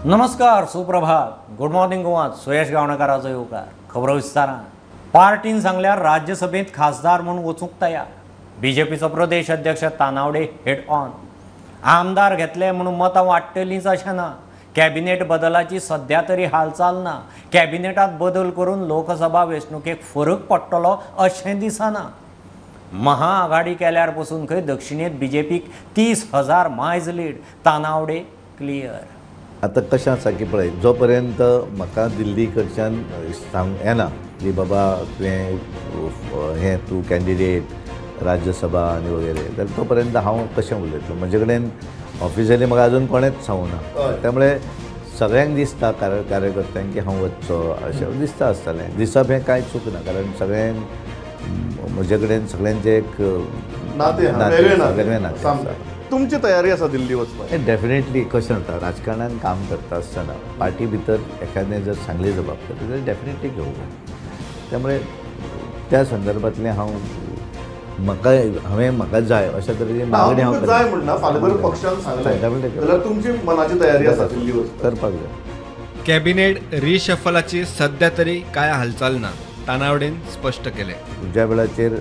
नमस्कार, सुप्रभात, good morning Goa. Suyash गावणकाराचो येवकार. खबरो विस्तारान. पार्टीन सांगल्यार राज्यसभेत खासदार म्हणून वचूंक तयार. बीजेपीचो प्रदेश अध्यक्ष तानावडे हेड ऑन. आमदार घेतले म्हणून मतां वाडटलींच अशें ना. कॅबिनेट बदलाची सध्या तरी हालचाल ना. कॅबिनेटात बदल करून लोकसभा वेंचणुकेक फरक पडटलो अशें दिसना. महाआघाडी केल्यार पसून खंय दक्षिणेत बीजेपीक 30,000 मायज लीड. तानावडे क्लियर. आतां कशें आसा की पळय, जो पर्यंत म्हाका दिल्ली कडच्यान सांग येना की बाबा तुवें हें तूं कॅन्डिडेट राज्यसभा आनी वगैरे, जाल्यार तो पर्यंत हांव कशें उलयतलो. म्हजे कडेन ऑफिशियली म्हाका अजून कोणेंच सांगूना. त्यामुळे सगळ्यांक दिसता कार्यकर्त्यांक की हांव वचचो अशें दिसता आसतलें. दिसप हें कांय चूक ना, कारण सगळ्यांक म्हजे कडेन सगळ्यांचें एक वेगळें नातें आसा. तुमची तयारी आसा दिल्ली वचपाक? डेफिनेटली कशें जाता, राजकारणान काम करता आसतना पार्टी भितर एखादें जर सांगली जबाबदारी जाल्यार डेफिनेटली घेवंक जाय. त्यामुळे त्या संदर्भांतलें म्हाका जाय अशा तरेची मागणी हांव जाय म्हणना. फाल्यां जर पक्षान सांगलें जाल्यार तुमची मनाची तयारी आसा दिल्ली वचपाक? करपाक जाय. कॅबिनेट रिशफलाची सध्या तरी काय हालचाल ना, तानावडेन स्पश्ट केले. ज्या वेळाचेर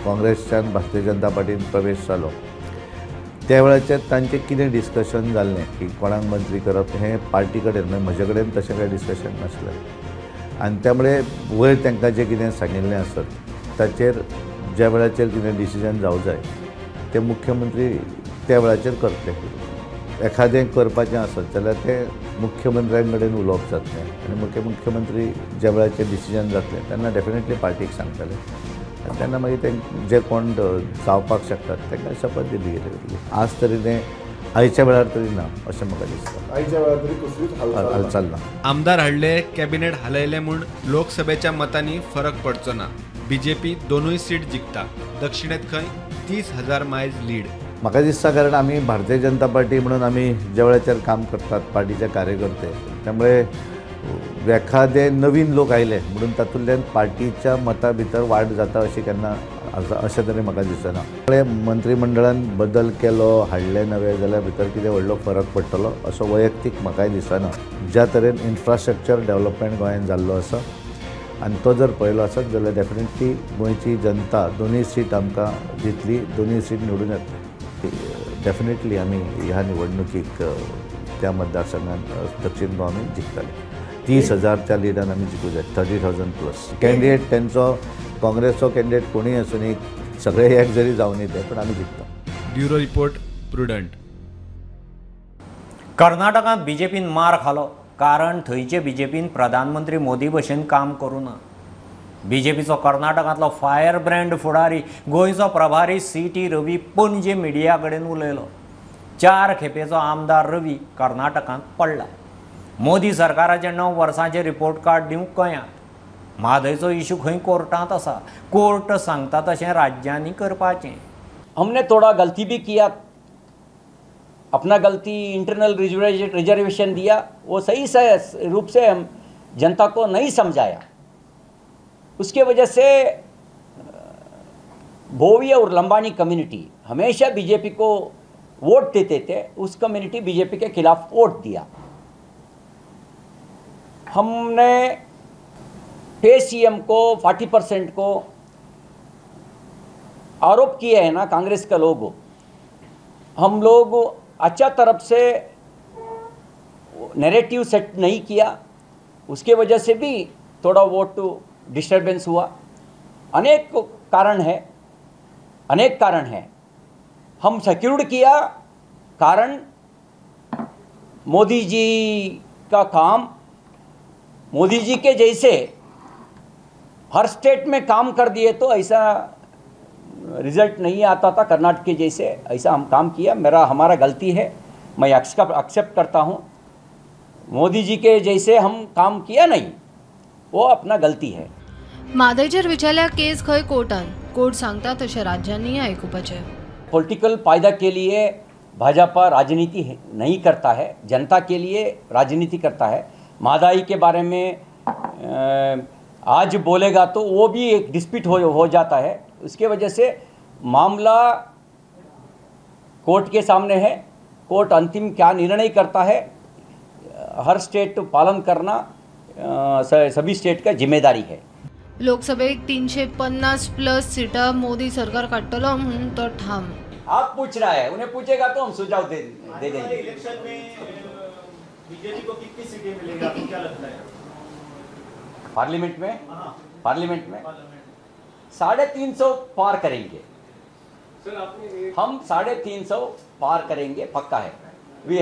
काँग्रेसच्यान भारतीय जनता पार्टीन प्रवेश जालो त्या वेळाचेर तांचें कितें डिस्कशन जाल्लें की कोणाक मंत्री करप हें पार्टी कडेन, म्हजे कडेन तशें कांय डिस्कशन नासलें. आनी त्यामुळे वयर तांकां जें कितें सांगिल्लें आसत ताचेर ज्या वेळाचेर कितें डिसिजन जावं जाय ते मुख्यमंत्री त्या वेळाचेर करतले. एखादें करपाचें आसत जाल्यार तें मुख्यमंत्र्यां कडेन उलोवप जातलें आनी मुख्यमंत्री ज्या वेळाचेर डिसिजन जातलें तेन्ना डेफिनेटली पार्टीक सांगतले. आनी तेन्ना मागीर ते जे कोण जावपाक शकतात तांकां शपथ दिली गेली. आज तरी तें आयच्या वेळार तरी ना अशें म्हाका दिसता. आयच्या वेळार तरी कसलीच हालचाल ना. आमदार हाडले, कॅबिनेट हालयले म्हूण लोकसभेच्या मतांनी फरक पडचो ना. बीजेपी दोनूय सीट जिखता. दक्षिणेत खंय 30,000 मायज लीड. म्हाका दिसता, कारण आमी भारतीय जनता पार्टी म्हणून आमी ज्या वेळाचेर काम करतात पार्टीचे कार्यकर्ते, त्यामुळे एखादे नवीन लोक आयले म्हणून तातूंतल्यान पार्टीच्या मतां भितर वाड जाता अशी केन्ना अशें तरी म्हाका दिसना. मंत्रिमंडळान बदल केलो, हाडले नवे जाल्यार भितर कितें व्हडलो फरक पडटलो असो वैयक्तीक म्हाकाय दिसना. ज्या तरेन इन्फ्रास्ट्रक्चर डेव्हलपमेंट गोंयांत जाल्लो आसा आनी तो जर पळयलो आसत जाल्यार डेफिनेटली गोंयची जनता दोनूय सीट आमकां दितली, दोनूय सीट निवडून येतली. डेफिनेटली आमी ह्या निवडणुकीक त्या मतदारसंघात दक्षिण गोंय आमी जिखतले. 30,000च्या लिडान आमी जिखूं जाय. 30,000 प्लस. कॅन्डिडेट तेंचो काँग्रेसचो कॅन्डिडेट कोणूय आसूं, सगळे एक जरी जावन येते पण आमी जिखता. Bureau report, prudent. कर्नाटकांत बीजेपीन मार खालो, कारण थंयचे बीजेपीन प्रधानमंत्री मोदी भशेन काम करूं ना. बीजेपीचो कर्नाटकांतलो फायर ब्रँड फुडारी गोंयचो प्रभारी CT रवी पणजे मिडिया कडेन उलयलो. 4 खेपेचो आमदार रवी कर्नाटकांत पडला. मोदी सरकाराचे 9 वर्सांचे रिपोर्ट कार्ड दिवंक गोंयांत. म्हादयचो इशू खंय कोर्टांत आसा. कोर्ट सांगता तशें राज्यांनी करपाचें. हमने थोड़ा गलती भी किया, अपना गलती इंटरनल रिजर्वेशन दिया, वो सही से रूप से हम जनता को नहीं समझाया. उसके वजह से भोवी और लंबानी कम्युनिटी हमेशा बीजेपी को वोट देते थे. उस कम्युनिटी बीजेपी के खिलाफ वोट दिया. हमने पे CM को 40% को आरोप किए हैं ना कांग्रेस के लोग. हम लोग अच्छा तरफ से नैरेटिव सेट नहीं किया, उसके वजह से भी थोड़ा वोट डिस्टर्बेंस हुआ. अनेक कारण है. हम सिक्योर्ड किया, कारण मोदी जी का काम, मोदी जी के जैसे हर स्टेट में काम कर दिए तो ऐसा रिजल्ट नहीं आता था कर्नाटक के जैसे. ऐसा हम काम किया, हमारा गलती है, मैं एक्सेप्ट करता हूँ. मोदी जी के जैसे हम काम किया नहीं, वो अपना गलती है. म्हादयचेर विचारल्या केस खंय कोर्टान. कोर्ट सांगता तशें राज्यांनी आयकुपाचें. पॉलिटिकल फायदा के लिए भाजपा राजनीति नहीं करता है, जनता के लिए राजनीति करता है. महंगाई के बारे में आज बोलेगा तो वो भी एक डिस्प्यूट हो जाता है. उसके वजह से मामला कोर्ट के सामने है. कोर्ट अंतिम क्या निर्णय करता है हर स्टेट पालन करना सभी स्टेट का जिम्मेदारी है. लोकसभेत 350 प्लस सीटा मोदी सरकार काढतलो म्हणून तो ठाम. आप पूछ रहा है, उन्हें पूछेगा तो हम सुझाव दे देंगे. इलेक्शन में बीजेपी को कितनी सीटें मिलेंगी, आपको क्या लगता है? पार्लियामेंट में 350 पार करेंगे. हम 350 पार करेंगे, पक्का है. We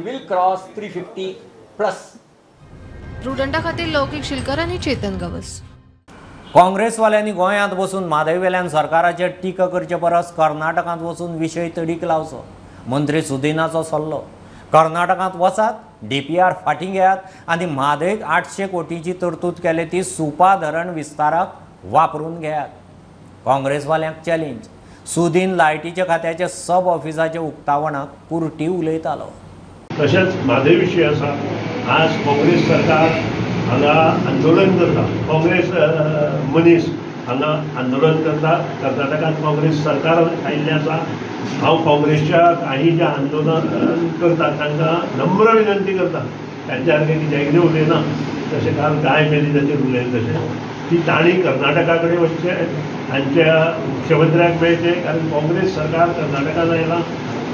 will cross 350 plus. प्रुडंटा खातीर लौकिक शिलकर आणि चेतन गवस. काँग्रेसवाल्यांनी गोंयांत बसून म्हादयवेल्यान सरकाराचेर टिका करचे परस कर्नाटकांत वचून विशय तडीक लावचो. मंत्री सुदिनाचो सल्लो. कर्नाटकांत वचात, DPR फाटीं घेयात आनी म्हादयक 800 कोटीची तरतूद केले ती सुपा धरण विस्ताराक वापरून घेयात. काँग्रेसवाल्यांक चॅलेंज. सुदीन लायटीच्या खात्याच्या सब ऑफिसाच्या उक्तावणाक पुरटी उलयतालो. तशेंच म्हादय विशय आसा. आज काँग्रेस सरकार हांगा आंदोलन करता, काँग्रेस मनीस हांगा आंदोलन करता. कर्नाटकांत काँग्रेस सरकार आयिल्लें आसा. हांव काँग्रेसच्या काही जे आंदोलन करतात तांकां नम्र विनंती करता, तांच्या सारकें कित्याक उलयना. तशें काल गाय मेलिनाचेर उलयलें तशें की तांणी कर्नाटका कडेन वचचें, तांच्या मुख्यमंत्र्याक मेळचें, कारण काँग्रेस सरकार कर्नाटकांत आयलां.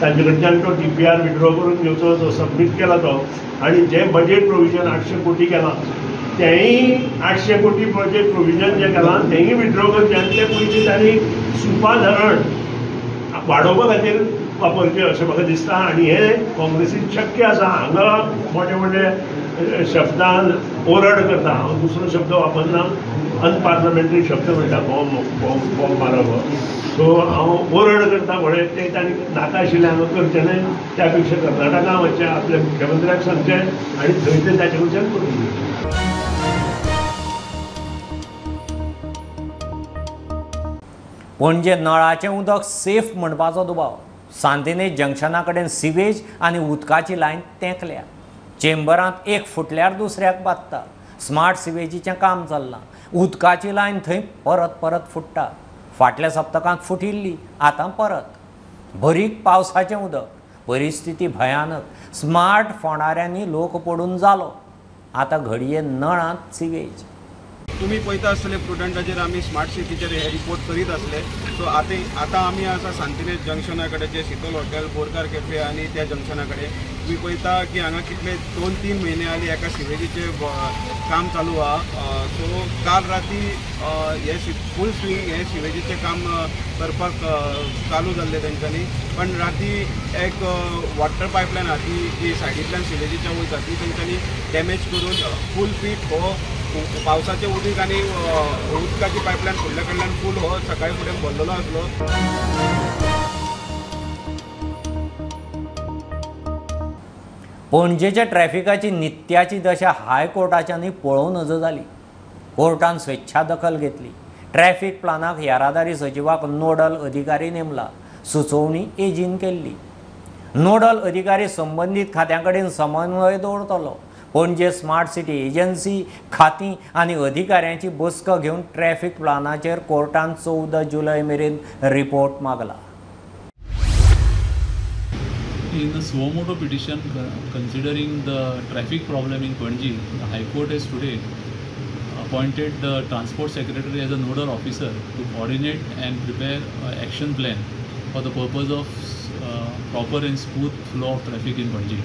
तांचे कडच्यान तो DPR विड्रॉ करून घेवचो, जो सबमीट केला तो, आनी जे बजेट प्रोविजन 800 कोटी केलां तेंय 800 कोटी बजेट प्रोविजन जे केलां तेंय विड्रॉ करचें आनी ते पयलीं तांणी सुपा धरण वाडोवपा खातीर वापरचें अशें म्हाका दिसता. आनी हें काँग्रेसीक शक्य आसा. हांगा मोठे मोठे शब्दान ओरड करता. हांव दुसरो शब्द वापरना, अनपार्लमेंटरी शब्द म्हणटा बॉम्ब मारप. सो हांव ओरड करता म्हळें ते तांणी नाका आशिल्लें हांगा करचें न्हय. त्या पेक्षा कर्नाटका वचचें, आपल्या मुख्यमंत्र्याक सांगचें आनी थंय ते ताचे कडच्यान करून घेवचें. पणजे नळाचें उदक सेफ म्हणपाचो दुबाव. सांतिनेज जंक्शना कडेन सिवेज आनी उदकाची लायन तेंकल्या. चेंबरांत एक फुटल्यार दुसऱ्याक बादता. स्मार्ट सिवेजीचें काम चल्लां. उदकाची लायन थंय परत फुट्टा. फाटल्या सप्तकांत फुटिल्ली, आतां परत. भरीक पावसाचें उदक. परिस्थिती भयानक. स्मार्ट फोंडाऱ्यांनी लोक पडून जालो. आतां घडये नळांत सिवेज. तुम्ही पळयता आसतले प्रुडंटाचेर आमी स्मार्ट सिटीचेर हे रिपोर्ट करीत आसले. सो आतां आमी आसा सांतिनेज जंक्शना कडेन, जे शीतल हॉटेल, बोरकार कॅफे आनी त्या जंक्शना कडेन. तुम्ही पळयता की हांगा कितले 2-3 म्हयने आली एका सिवेजीचें काम चालू आहा. सो काल राती हे फूल स्विंग हे सिवेजीचें काम करपाक चालू जाल्लें तेंच्यांनी. पण राती एक वॉटर पायपलायन आहा जी सायडींतल्यान सिवेजीच्या वयता ती तेंच्यांनी डॅमेज करून फूल फीट हो पावसाचे उदीक आनी उदकाची पायपलायन फुडल्या कडल्यान फूल हो सकाळी फुडें भरलेलो आसलो. पणजेच्या ट्रॅफिकाची नित्याची दशा हायकोर्टाच्यांनी पळोवन नज जाली. कोर्टान स्वेच्छा दखल घेतली. ट्रॅफिक प्लानाक येरादारी सचिवाक नोडल अधिकारी नेमला. सुचोवणी एजीन केल्ली. नोडल अधिकारी संबंधीत खात्यां कडेन समन्वय दवरतलो. पणजे स्मार्ट सिटी एजन्सी, खातीं आनी अधिकाऱ्यांची बसका घेवन ट्रॅफिक प्लानाचेर कोर्टान 14 जुलय मेरेन report मागला. In the suo motu petition considering the traffic problem in Panji, the High Court has today appointed the Transport Secretary as a nodal officer to coordinate and prepare an action plan for the purpose of proper and smooth flow of traffic in Panji.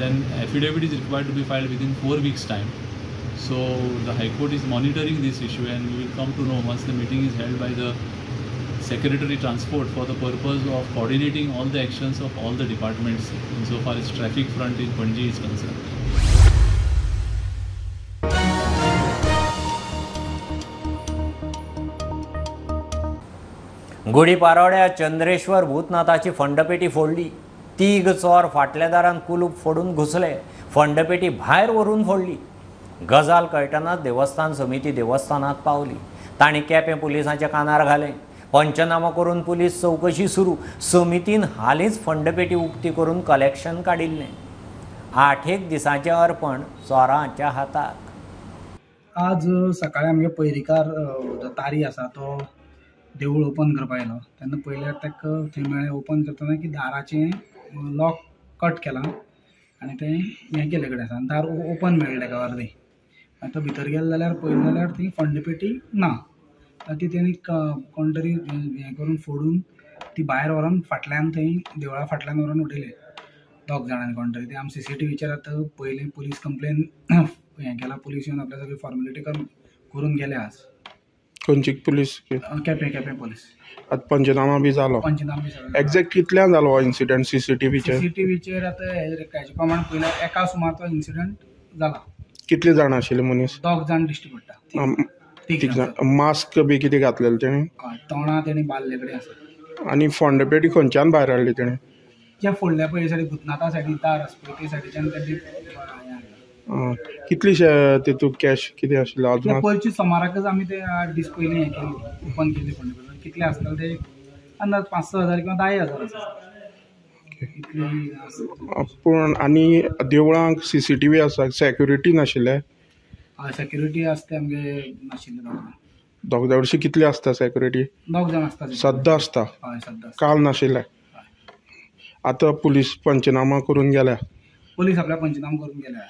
Then affidavit is required to be filed within 4 weeks' time. So the High Court is monitoring this issue, and we will come to know once the meeting is held by the Secretary Transport for the purpose of coordinating all the actions of all the departments insofar as traffic front in Panji is concerned. गुढीपाडव्या चंद्रेश्वर भूतनाथाची फंडपेटी फोडली. 3 चोर फाटल्या दारान कुलूप फोडून घुसले. फंडपेटी भायर व्हरून फोडली. गजाल कळटनाच देवस्थान समिती देवस्थानात पावली. तांणी केपें पुलिसांच्या कानार घालें. पंचनामा करून पुलीस चौकशी सुरू. समितीन हालींच फंडपेटी उक्ती करून कलेक्शन काडिल्लें. 8 दिसांचें अर्पण चोरांच्या हाताक. आज सकाळी आमगे पयरीकार तारी आसा तो देवूळ ओपन करपाक आयलो. तेन्ना पयल्यार ताका थंय म्हळें ओपन करतना की दाराचें लॉक कट केलां आनी तें हें केले कडेन आसा आनी दार ओपन मेळ्ळें ताका अर्दें. आतां भितर गेले जाल्यार पळयलें जाल्यार थंय फंड पेटी ना. ती तेणी कोण तरी हें करून फोडून ती भायर व्हरोन फाटल्यान थंय देवळा फाटल्यान व्हरोन उडयले 2 जाणांनी कोण तरी. ते आमी CCTVचेर आतां पयलीं पुलीस कंप्लेन हें केला. पुलीस येवन आपल्या सगळी फॉर्मेलिटी करून गेले आज. खंयची पुलीस? केपें पुलीस. आतां पंचनामा बी जालो? पंचनामा बी जालो. एक्झॅक्ट कितल्यान जालो हो इन्सिडंट CCTVचेर आतां हेजे प्रमाण पयल्यार एका सुमार तो इन्सिडंट जाला. कितले जाण आशिल्ले मनीस? 2 जाण दिश्टी पडटा. तीग जाण. मास्क बी कितें घातलेलें तेणी? तोंडां तेणी बांदले कडेन आसा. आनी फोंडपेटी खंयच्यान भायर हाडली तेणी? जे फोडल्या पळय सायडीन भुतनाथा सायडीन दार आसा पळय ते सायडीच्यान तेजी कितलीशे तितून कॅश कितें आशिल्लें अजून? पयरची सुमाराकच आमी ते 8 दीस पयलीं हें केली ओपन केली फोंडपेटी. कितले आसतले ते अंदाज 5-6 हजार किंवा 10,000 आसा. पूण आनी देवळांक CCTV आसा, सेक्युरिटी नाशिल्ले? सेक्युरिटी आसता आमगे नाशिल्ले. दोगदा वर्षी कितले आसता सेक्युरिटी? 2 जाण आसता. सद्दां आसता? हय सद्दां. काल नाशिल्ले? आतां पुलीस पंचनामा करून गेल्या? पुलीस आपल्या पंचनामा करून गेल्या.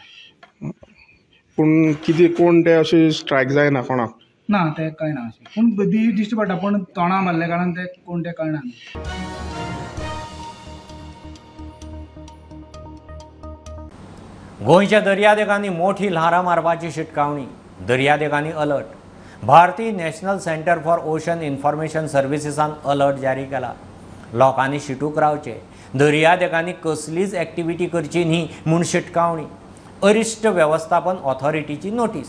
पूण कितें कोण ते अशें स्ट्रायक जायना कोणाक? ना ते कळना अशें. पूण दिश्टी पडटा पूण तोंडां बांदल्या कारणान ते कोण ते कळना. गोंयच्या दर्यादेगांनी मोठी ल्हारां मारपाची शिटकावणी. दर्यादेगांनी अलर्ट. भारतीय national centre for ocean information सर्विसेसान अलर्ट जारी केला. लोकांनी शिटूक रावचे. दर्यादेगांनी कसलीच एक्टिविटी करची न्ही म्हूण शिटकावणी. अरिश्ट वेवस्थापन ऑथॉरिटीची नोटीस.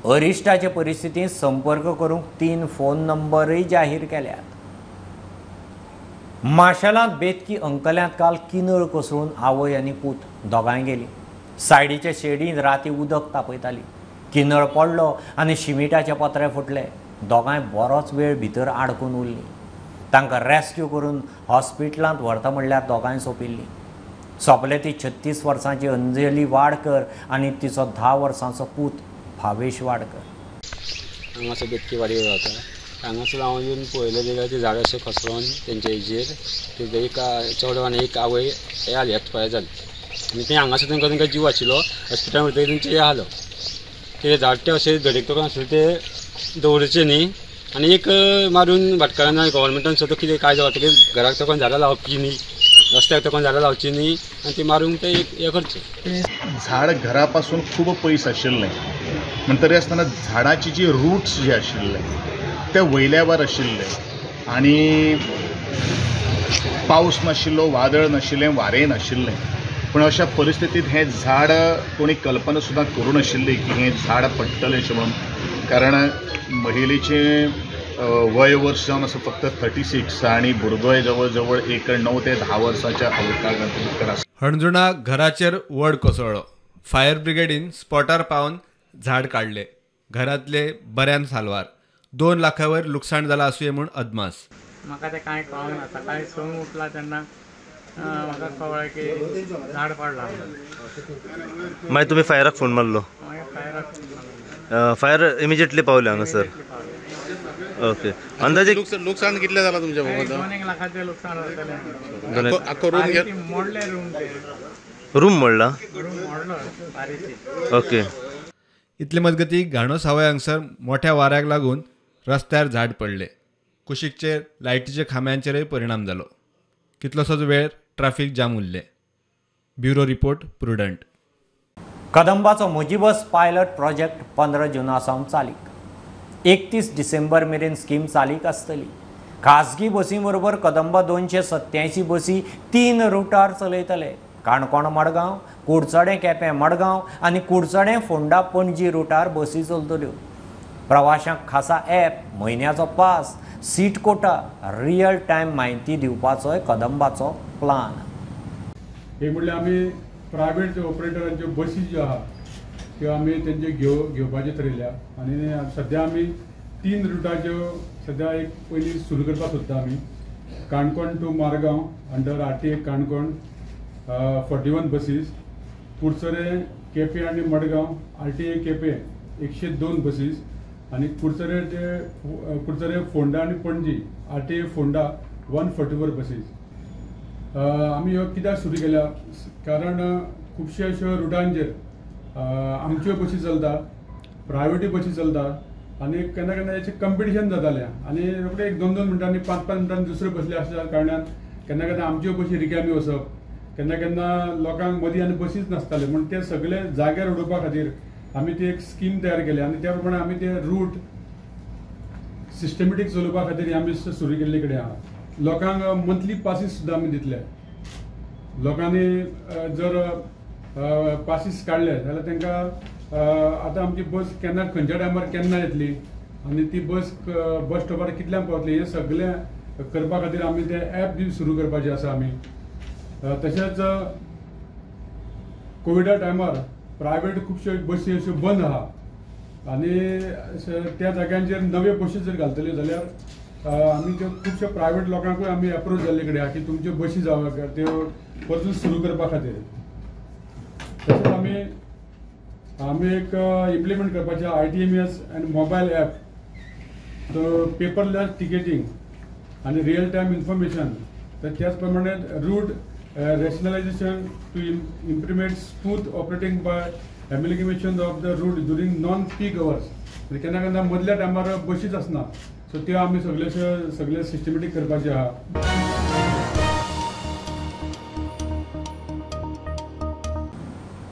अरिश्टाचे परिस्थितीत संपर्क करूंक 3 फोन नंबरय जाहीर केल्यात. माशेलांत बेतकी अंकल्यांत काल किनळ कोसळून आवय आनी पूत दोगांय गेलीं. सायडीच्या शेडींत राती उदक तापयताली. किनळ पडलो आनी शिमिटाचे पत्रे फुटले. दोगांय बरोच वेळ भितर आडकून उरलीं. तांकां रेस्क्यू करून हॉस्पिटलांत व्हरता म्हणल्यार दोगांय सोंपिल्लीं. सोंपले ती 36 वर्सांची अंजली वाडकर आनी तिचो 10 वर्सांचो पूत भावेश वाडकर. हांगासर बेतकी वाडीर रावता. हांगासर हांव येवन पळयलें जाल्यार ते झाड अशें खसळून तेंच्या हेजेर ते एक चेडो आनी एक आवय आली एक्सपायर जाली. आनी ते हांगासर तांकां जीव आशिल्लो. हॉस्पिटलांत व्हरतकीर तेंचे हे आलो. ते झाड ते अशें धडीक तोकून आसले ते दवरचे न्ही. आनी एक मारून भाटकारान गव्हर्मेंटान सुद्दां कितें काय जाता घराक तोकून झाडां लावची न्ही, रस्त्याक तोकून झाडां लावची न्ही आनी ती मारून ते हे करचे. झाड घरापासून खूब पयस आशिल्लें म्हणटरी आसतना झाडाची जी रूट्स जे आशिल्ले ते वयल्यावर आशिल्ले आनी पावस नाशिल्लो, वादळ नाशिल्लें, वारें नाशिल्लें. पूण अशा परिस्थितींत हें झाड कोणी कल्पना सुद्दां करूं नाशिल्ली की हें झाड पडटलें अशें म्हणून. कारण महिलेचें वय वर्स जावन आसा फक्त 36 आनी भुरगोय जवळ जवळ एक 9 ते 10 वर्साच्या अवकाळांत आसा. हणजुणा घराचेर वड कोसळ्ळो. फायर ब्रिगेडीन स्पॉटार पावन झाड काडले. घरांतले बऱ्यान साल्वार. 2 लाखां वयर लुकसाण जालां आसूं म्हूण अदमास. म्हाका ते कांय कळना. सकाळी संक उठला तेन्ना म्हाका कळ्ळें की झाड पडलां. मागीर तुमी फायराक फोन मारलो? फायर इमिजिएटली पावले हांगासर? ओके. अंदाजे लुकसाण कितलें जालां तुमच्या भागांत? 2 लाखाचें लुकसाण जातलें. मोडले रूम मोडला? मोडलो. ओके. इतले मजगती घाणो सावय हांगसर मोठ्या वाऱ्याक लागून रस्त्यार झाड पडले. कुशीकचेर लायटीच्या खांब्यांचेरय परिणाम जालो. कितलोसोच वेळ ट्रॅफिक जाम उरले. Bureau report Prudent. कदंबाचो मुजीबस पायलट प्रोजेक्ट 15 जूना सावन चालीक. 31 डिसेंबर मेरेन स्कीम चालीक आसतली. खाजगी बसी बरोबर कदंबा 287 बसी 3 रुटार चलयतले. काणकोण मडगांव, कुडचडें केपें मडगांव आनी कुडचडें फोंडा पणजी रुटार बसी चलतल्यो. प्रवाशांक खासा ॲप, म्हयन्याचो pass, seat quota, real time म्हायती दिवपाचोय कदंबाचो प्लान. एक म्हणल्यार आमी प्रायवेट ऑपरेटरांच्यो बसी ज्यो आहा त्यो आमी तेंचे घेवपाचें थारायल्या. आनी सद्या आमी 3 रुटाच्यो सद्या एक पयलीं सुरू करपाक सोदता आमी. Canacona to Margao under RTA Canacona 41 बसीस. कुडचडें केपें आनी मडगांव RTA केपें 102 बसीस. आनी कुडचडें फोंडा आनी पणजी RTA फोंडा 144 बसीस. आमी ह्यो कित्याक सुरू केल्या कारण खुबशे अश्यो रुटांचेर आमच्यो बसी चलता, प्रायवेटी बसी चलता आनी केन्ना केन्ना हेचें कंपिटिशन जातालें आनी रोखडें एक 2-2 मिनटांनी 5-5 मिनटांनी दुसऱ्यो बसले आसल्या कारणान केन्ना केन्ना आमच्यो बसी रिकामी वचप, केन्ना केन्ना लोकांक मदीं आनी बसीच नासताले म्हण ते सगळे जाग्यार उडोवपा खातीर आमी ती एक स्कीम तयार केली आनी त्या प्रमाणे आमी ते रूट सिस्टमॅटीक चलोवपा खातीर आमी सुरू केल्ले कडेन आहा. लोकांक मंथली पासीस सुद्दां आमी दितले. लोकांनी जर पासीस काडले जाल्यार तांकां आतां आमची बस केन्ना खंयच्या टायमार केन्ना येतली आनी ती बस स्टॉपार कितल्यांक पावतली हें सगळें करपा खातीर आमी ते ॲप बी सुरू करपाचें आसा आमी. तशेंच कोविडा टायमार प्रायवेट खुबश्यो बसी अश्यो बंद आहा आनी त्या जाग्यांचेर नव्यो बसी जर घालतल्यो जाल्यार आमी त्यो खुबश्या प्रायवेट लोकांकूय आमी एप्रोच जाल्ले कडेन आहा की तुमच्यो बसी जावं त्यो परतून सुरू करपा खातीर. तशेंच आमी एक इम्प्लिमेंट करपाचें ITMS आनी मोबायल ॲप, तो पेपरलेस टिकेटींग आनी रियल टायम इन्फॉर्मेशन, त्याच प्रमाणे route rationalization to implement smooth operating by amalgamation of the route during non-peak hours. केन्ना केन्ना मदल्या टायमार बसीच आसना, सो त्यो आमी सगळे सिस्टमॅटीक करपाचे आहा.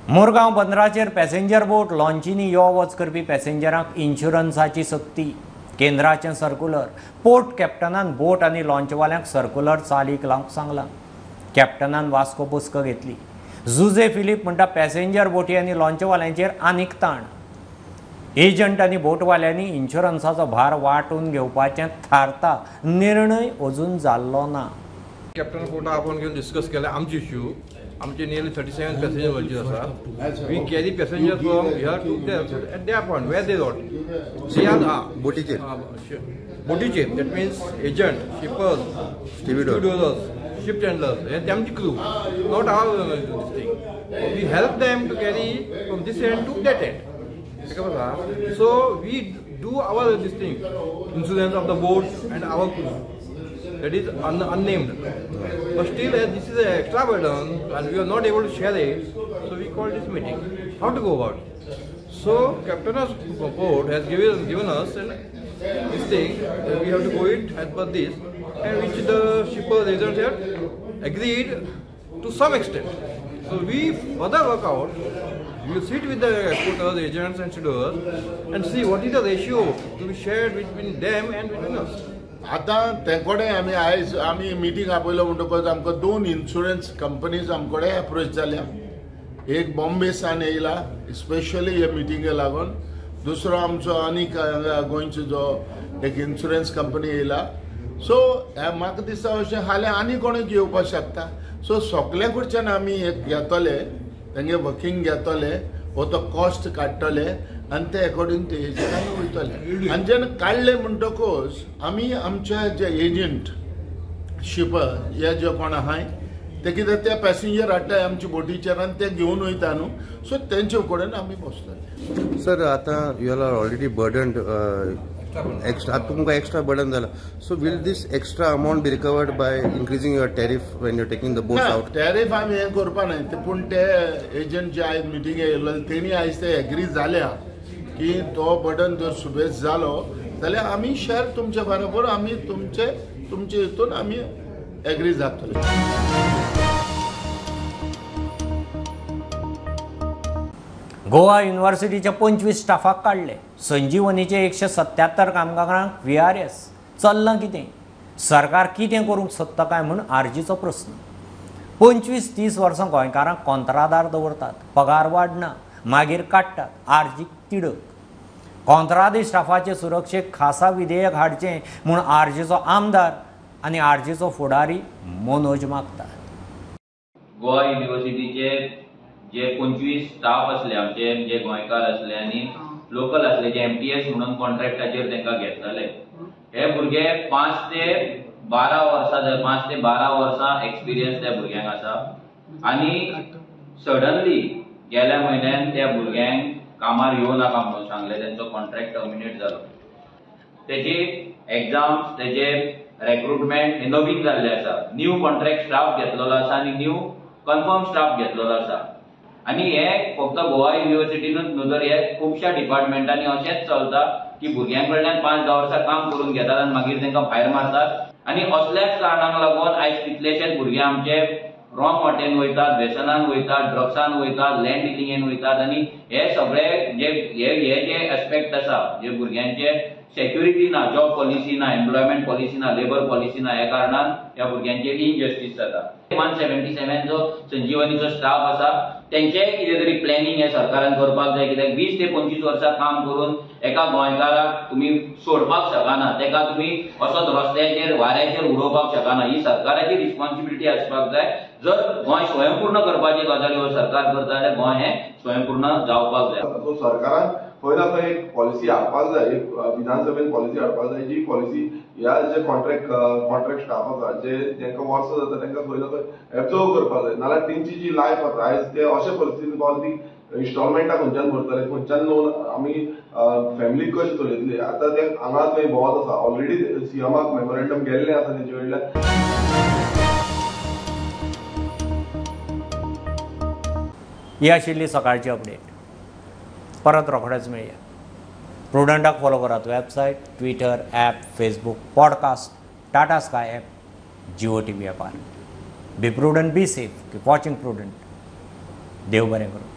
मोरगांव बंदराचेर पॅसेंजर बोट लॉन्चींनी यो वच करपी पॅसेंजरांक इन्शुरन्साची सक्ती. केंद्राचें सर्क्युलर. पोर्ट कॅप्टनान बोट आनी लॉन्चवाल्यांक सर्क्युलर चालीक लावंक सांगलां. कॅप्टनान वास्को बसका घेतली. जुजे फिलीप म्हणटा पॅसेंजर बोटी आनी लॉन्चवाल्यांचेर आनीक ताण. एजंट आनी बोटवाल्यांनी इन्शुरन्साचो भार वांटून घेवपाचें थारता. निर्णय अजून जाल्लो ना. कॅप्टन फोटा आपण घेवन डिस्कस केला आमचे इश्यू. आमचे नियरली 37 पॅसेंजर बसीस आसा. We carry passenger from here to there at their point where they what. They are बोटीचेर. That means agent, shippers, stewards, ship handlers, and them crew, not our this thing. We help them to carry from this end to that end. So we do our this thing, insurance of the boat and our crew. That is unnamed. But still, as this is an extra burden and we are not able to share it, so we call this meeting. How to go about? So Captain of Port has given us this thing. We have to go it as per this. And which the shippers agents have agreed to some extent. So we further work out. We will sit with the exporters, agents and stevedores and see what is the ratio to be shared between them and between us. आतां तेंकोडे आमी meeting आपयलो म्हणटकच आमकां 2 insurance companies आमकोडे approach जाल्या. एक Bombay San येयला specially हे मिटींगे लागून. दुसरो आमचो आनीक गोंयचो जो एक इन्शुरन्स कंपनी येयला. सो म्हाका दिसता अशें हाल्या आनी कोणूय येवपाक शकता. सो सगळे कडच्यान आमी एक घेतले, तेंगे वर्किंग घेतले, हो तो कॉस्ट काडटले आनी ते अकॉर्डिंग ते हेजेर आमी वयतले. आनी जेन्ना काडले म्हणटकच आमी आमचे जे एजंट, शिपर हे जे कोण आहाय ते कितें ते पॅसेंजर हाडटाय आमच्या बोटीचेर आनी ते घेवन वयता न्हू. सो तेंचे कडेन आमी बसतले. सर आतां you are already burdened extra आता तुमकां एक्स्ट्रा बर्डन जाला. So will this extra amount be recovered by increasing your tariff when you're taking the boat out? Tariff आमी हें करपा न्हय. पूण ते एजंट जे आयज मिटींगे येयल्लो तेणी आयज ते एग्री जाल्या की तो बर्डन जर सुबेज जालो जाल्यार आमी शेअर तुमचे बरोबर आमी तुमचे हितून आमी एग्री जातले. गोवा युनिव्हर्सिटीच्या 25 स्टाफाक काढले. संजीवनीचे 177 कामगारांक VRS. चल्लां कितें? सरकार कितें करूंक सोदता काय म्हूण आरजीचो प्रस्न. 25-30 वर्सां गोंयकारांक कंत्रादार दवरतात, पगार वाडना, मागीर काडटात. आरजीक तिडक. कंत्रादी स्टाफाचे सुरक्षेक खासा विधेयक हाडचें म्हूण आरजीचो आमदार आनी आरजीचो फुडारी मनोज मागतात. गोवा युनिव्हर्सिटीचे जे 25 स्टाफ असले आमचे जे गोंयकार असले आनी लोकल असले जे MTS म्हणून कॉन्ट्रॅक्टाचेर तांकां घेतले. हे भुरगे 5 ते 12 वर्सां एक्सपिरियन्स त्या भुरग्यांक आसा. आनी सडनली गेल्या म्हयन्यान त्या भुरग्यांक कामार येवं नाका म्हणून सांगले. तांचो कॉन्ट्रॅक्ट टर्मिनेट जालो. तेजी एग्जाम्स, तेजे रिक्रुटमेंट हे नवीन जाल्ले आसा. न्यू कॉन्ट्रॅक्ट स्टाफ घेतलेलो आसा आनी न्यू कन्फर्म स्टाफ घेतलेलो आसा. आणि हे फक्त गोवा युनिव्हर्सिटीनूच न्हू तर हे खुबश्या डिपार्टमेंटांनी अशेंच चलता की भुरग्यांकडल्यान 5-10 वर्सां काम करून घेतात आनी मागीर तांकां भायर मारतात. आणि असल्याच कारणाक लागून आयज कितलेशेच भुरगे आमचे रॉंग वाटेन वयतात, व्यसनान वयतात, ड्रग्सान वयतात, लँड डिलिंगेन वयतात. आणि हे सगळे जे एस्पेक्ट आसा जे भुरग्यांचे सेक्युरिटी ना, जॉब पॉलिसी ना, एम्प्लॉयमेंट पॉलिसी ना, लेबर पॉलिसी ना, ह्या कारणान ह्या भुरग्यांचेर इनजस्टीस जाता. 177 जो संजीवनीचो स्टाफ आसा तेंचे कितें तरी प्लॅनिंग हे सरकारान करपाक जाय. कित्याक 20 ते 25 वर्सां काम करून एका गोंयकाराक तुमी सोडपाक शकना, तेका तुमी असोच रस्त्याचेर वाऱ्याचेर उडोवपाक शकना. ही सरकाराची रिस्पॉन्सिबिलिटी आसपाक जाय. जर गोंय स्वयंपूर्ण करपाची गजाली हो सरकार करता जाल्यार गोंय हे स्वयंपूर्ण जावपाक जाय. सो सरकारान खंय ना खंय एक पॉलिसी हाडपाक जाय, एक विधानसभेन पॉलिसी हाडपाक जाय जी पॉलिसी ह्या जे कॉन्ट्रॅक्ट स्टाफ आसा जे तांकां वर्सां जाता तांकां खंय ना खंय एब्जॉर्व करपाक जाय. नाल्यार तेंची जी लायफ आसा आयज ते अशे परिस्थितीन पावली इन्स्टॉलमेंटां खंयच्यान भरतले, खंयच्यान लोन आमी फॅमिली कशें चलयतली. आतां ते हांगा थंय भोंवत आसा. ऑलरेडी सीएमाक मेमोरेंडम गेल्लें आसा तेंचे कडल्यान. ही आशिल्ली सकाळची अपडेट. परत रोखडेच मेळया. प्रुडंटाक फॉलो करात. Website, Twitter, app, Facebook, podcast, Tata Sky app, Jio TV ॲपार. Be prudent, be safe, keep watching Prudent. देव बरें करूं.